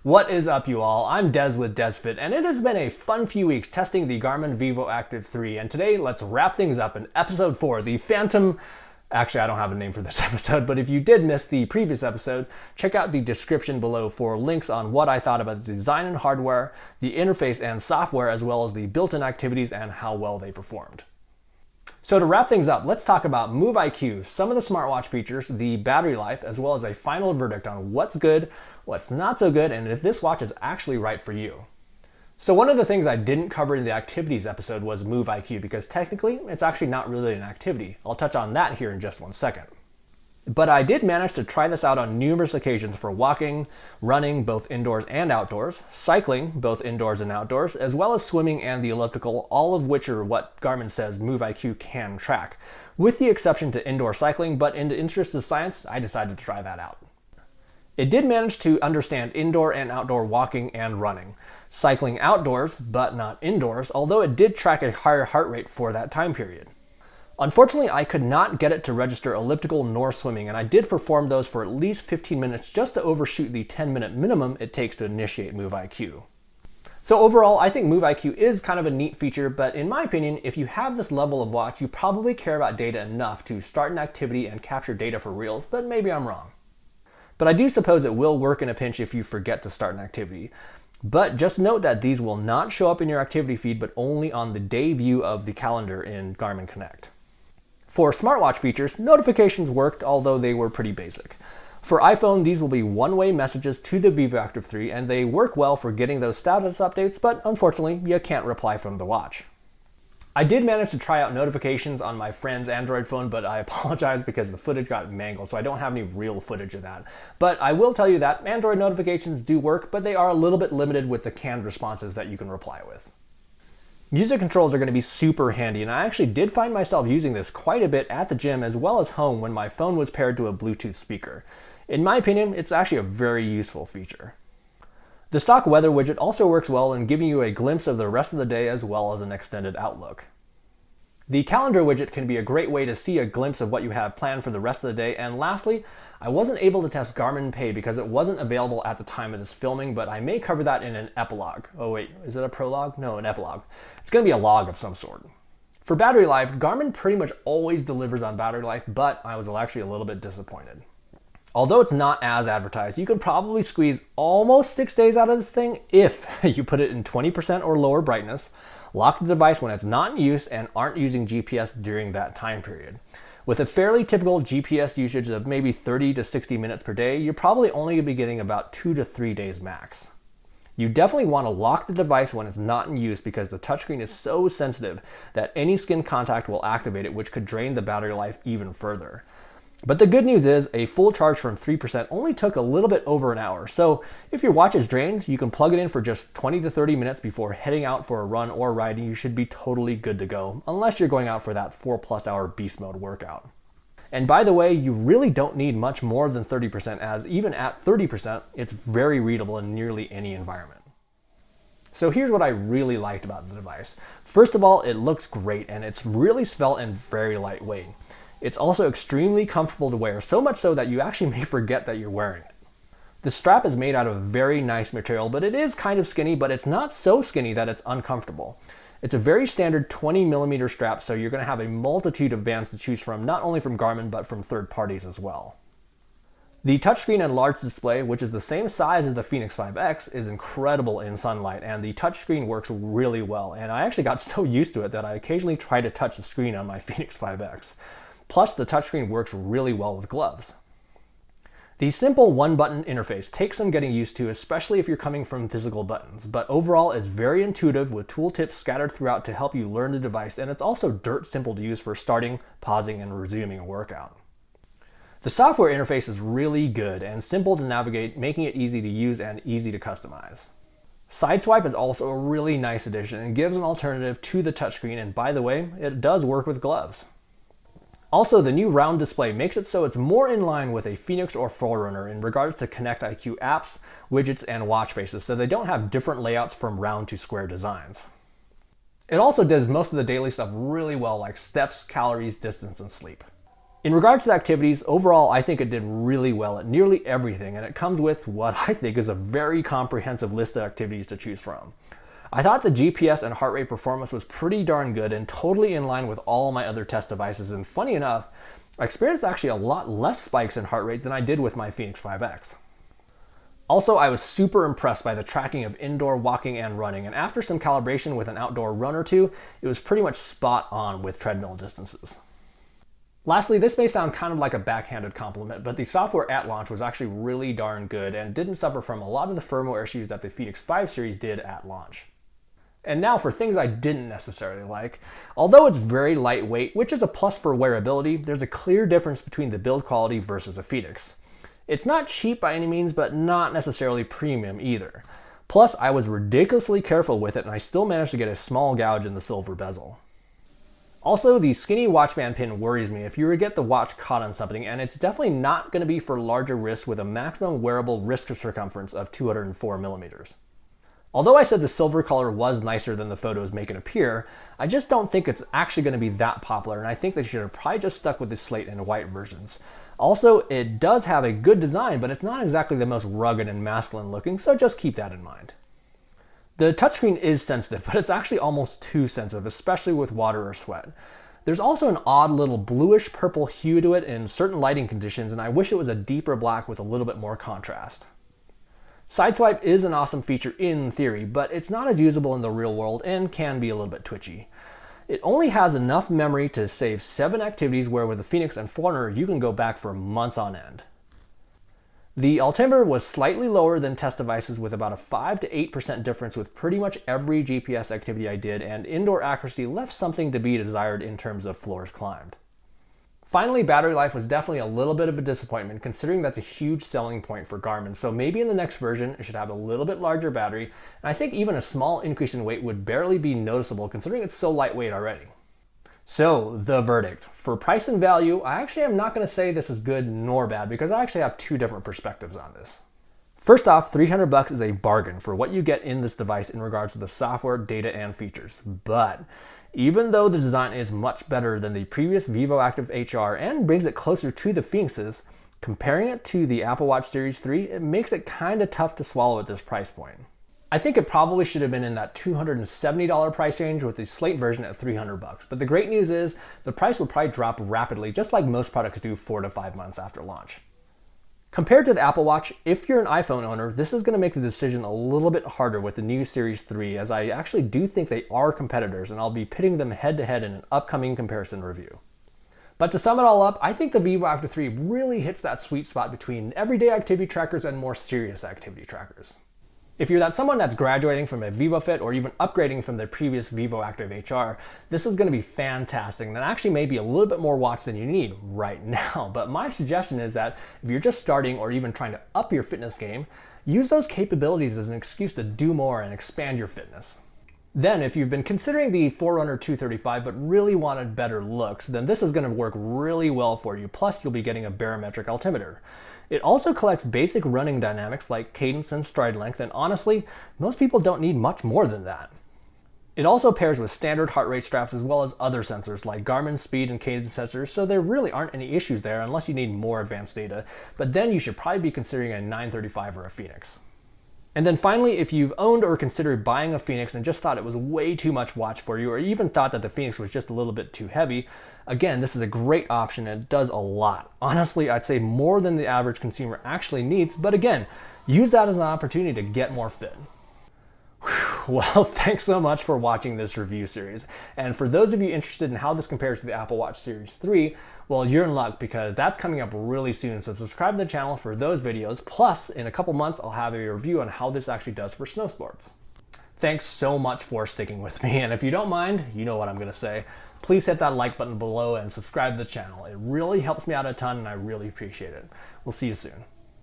What is up, you all? I'm Des with DesFit, and it has been a fun few weeks testing the Garmin Vivoactive 3, and today let's wrap things up in episode 4, the Phantom. Actually, I don't have a name for this episode, but if you did miss the previous episode, check out the description below for links on what I thought about the design and hardware, the interface and software, as well as the built-in activities and how well they performed. So to wrap things up, let's talk about Move IQ, some of the smartwatch features, the battery life, as well as a final verdict on what's good, what's not so good, and if this watch is actually right for you. So one of the things I didn't cover in the activities episode was Move IQ, because technically it's actually not really an activity. I'll touch on that here in just one second. But I did manage to try this out on numerous occasions for walking, running, both indoors and outdoors, cycling, both indoors and outdoors, as well as swimming and the elliptical, all of which are what Garmin says Move IQ can track, with the exception to indoor cycling, but in the interest of science, I decided to try that out. It did manage to understand indoor and outdoor walking and running, cycling outdoors, but not indoors, although it did track a higher heart rate for that time period. Unfortunately, I could not get it to register elliptical nor swimming, and I did perform those for at least 15 minutes just to overshoot the 10-minute minimum it takes to initiate Move IQ. So overall, I think Move IQ is kind of a neat feature, but in my opinion, if you have this level of watch, you probably care about data enough to start an activity and capture data for reals, but maybe I'm wrong. But I do suppose it will work in a pinch if you forget to start an activity. But just note that these will not show up in your activity feed, but only on the day view of the calendar in Garmin Connect. For smartwatch features, notifications worked, although they were pretty basic. For iPhone, these will be one-way messages to the Vivoactive 3, and they work well for getting those status updates, but unfortunately, you can't reply from the watch. I did manage to try out notifications on my friend's Android phone, but I apologize because the footage got mangled, so I don't have any real footage of that. But I will tell you that Android notifications do work, but they are a little bit limited with the canned responses that you can reply with. Music controls are going to be super handy, and I actually did find myself using this quite a bit at the gym as well as home when my phone was paired to a Bluetooth speaker. In my opinion, it's actually a very useful feature. The stock weather widget also works well in giving you a glimpse of the rest of the day as well as an extended outlook. The calendar widget can be a great way to see a glimpse of what you have planned for the rest of the day. And lastly, I wasn't able to test Garmin Pay because it wasn't available at the time of this filming, but I may cover that in an epilogue. Oh wait, is it a prologue? No, an epilogue. It's going to be a log of some sort. For battery life, Garmin pretty much always delivers on battery life, but I was actually a little bit disappointed. Although it's not as advertised, you could probably squeeze almost 6 days out of this thing if you put it in 20% or lower brightness, lock the device when it's not in use, and aren't using GPS during that time period. With a fairly typical GPS usage of maybe 30 to 60 minutes per day, you're probably only going to be getting about 2 to 3 days max. You definitely want to lock the device when it's not in use because the touchscreen is so sensitive that any skin contact will activate it, which could drain the battery life even further. But the good news is a full charge from 3% only took a little bit over an hour. So if your watch is drained, you can plug it in for just 20 to 30 minutes before heading out for a run or ride, and you should be totally good to go, unless you're going out for that 4+ hour beast mode workout. And by the way, you really don't need much more than 30%, as even at 30%, it's very readable in nearly any environment. So here's what I really liked about the device. First of all, it looks great, and it's really svelte and very lightweight. It's also extremely comfortable to wear, so much so that you actually may forget that you're wearing it. The strap is made out of very nice material, but it is kind of skinny, but it's not so skinny that it's uncomfortable. It's a very standard 20mm strap, so you're going to have a multitude of bands to choose from, not only from Garmin, but from third parties as well. The touchscreen and large display, which is the same size as the Fenix 5X, is incredible in sunlight, and the touchscreen works really well, and I actually got so used to it that I occasionally try to touch the screen on my Fenix 5X. Plus, the touchscreen works really well with gloves. The simple one-button interface takes some getting used to, especially if you're coming from physical buttons, but overall it's very intuitive with tooltips scattered throughout to help you learn the device, and it's also dirt simple to use for starting, pausing, and resuming a workout. The software interface is really good and simple to navigate, making it easy to use and easy to customize. Sideswipe is also a really nice addition and gives an alternative to the touchscreen, and by the way, it does work with gloves. Also, the new round display makes it so it's more in line with a Fenix or Forerunner in regards to Connect IQ apps, widgets, and watch faces, so they don't have different layouts from round to square designs. It also does most of the daily stuff really well, like steps, calories, distance, and sleep. In regards to activities, overall I think it did really well at nearly everything, and it comes with what I think is a very comprehensive list of activities to choose from. I thought the GPS and heart rate performance was pretty darn good and totally in line with all my other test devices, and funny enough, I experienced actually a lot less spikes in heart rate than I did with my Fenix 5X. Also, I was super impressed by the tracking of indoor walking and running, and after some calibration with an outdoor run or two, it was pretty much spot on with treadmill distances. Lastly, this may sound kind of like a backhanded compliment, but the software at launch was actually really darn good and didn't suffer from a lot of the firmware issues that the Fenix 5 series did at launch. And now for things I didn't necessarily like. Although it's very lightweight, which is a plus for wearability, there's a clear difference between the build quality versus a Fenix. It's not cheap by any means, but not necessarily premium either. Plus, I was ridiculously careful with it and I still managed to get a small gouge in the silver bezel. Also, the skinny watch band pin worries me if you were to get the watch caught on something, and it's definitely not going to be for larger wrists with a maximum wearable wrist circumference of 204 millimeters. Although I said the silver color was nicer than the photos make it appear, I just don't think it's actually going to be that popular, and I think they should have probably just stuck with the slate and white versions. Also, it does have a good design, but it's not exactly the most rugged and masculine looking, so just keep that in mind. The touchscreen is sensitive, but it's actually almost too sensitive, especially with water or sweat. There's also an odd little bluish purple hue to it in certain lighting conditions, and I wish it was a deeper black with a little bit more contrast. Sideswipe is an awesome feature in theory, but it's not as usable in the real world and can be a little bit twitchy. It only has enough memory to save 7 activities, where with the Fenix and Forerunner you can go back for months on end. The altimeter was slightly lower than test devices, with about a 5 to 8% difference with pretty much every GPS activity I did, and indoor accuracy left something to be desired in terms of floors climbed. Finally, battery life was definitely a little bit of a disappointment, considering that's a huge selling point for Garmin, so maybe in the next version it should have a little bit larger battery, and I think even a small increase in weight would barely be noticeable considering it's so lightweight already. So, the verdict. For price and value, I actually am not going to say this is good nor bad, because I actually have 2 different perspectives on this. First off, $300 is a bargain for what you get in this device in regards to the software, data, and features. But even though the design is much better than the previous Vivoactive HR and brings it closer to the Fenixes, comparing it to the Apple Watch Series 3, it makes it kind of tough to swallow at this price point. I think it probably should have been in that $270 price range with the Slate version at $300. But the great news is the price will probably drop rapidly, just like most products do 4 to 5 months after launch. Compared to the Apple Watch, if you're an iPhone owner, this is going to make the decision a little bit harder with the new Series 3, as I actually do think they are competitors, and I'll be pitting them head to head in an upcoming comparison review. But to sum it all up, I think the Vivoactive 3 really hits that sweet spot between everyday activity trackers and more serious activity trackers. If you're someone that's graduating from a VivoFit or even upgrading from the previous Vivoactive HR, this is going to be fantastic, and actually may be a little bit more watch than you need right now. But my suggestion is that if you're just starting or even trying to up your fitness game, use those capabilities as an excuse to do more and expand your fitness. Then, if you've been considering the Forerunner 235 but really wanted better looks, then this is going to work really well for you, plus you'll be getting a barometric altimeter. It also collects basic running dynamics like cadence and stride length, and honestly, most people don't need much more than that. It also pairs with standard heart rate straps as well as other sensors like Garmin speed and cadence sensors, so there really aren't any issues there unless you need more advanced data, but then you should probably be considering a 935 or a Fenix. And then finally, if you've owned or considered buying a Fenix and just thought it was way too much watch for you, or even thought that the Fenix was just a little bit too heavy, again, this is a great option and it does a lot. Honestly, I'd say more than the average consumer actually needs, but again, use that as an opportunity to get more fit. Well, thanks so much for watching this review series. And for those of you interested in how this compares to the Apple Watch Series 3, well, you're in luck because that's coming up really soon. So subscribe to the channel for those videos. Plus, in a couple months, I'll have a review on how this actually does for snow sports. Thanks so much for sticking with me. And if you don't mind, you know what I'm going to say. Please hit that like button below and subscribe to the channel. It really helps me out a ton and I really appreciate it. We'll see you soon.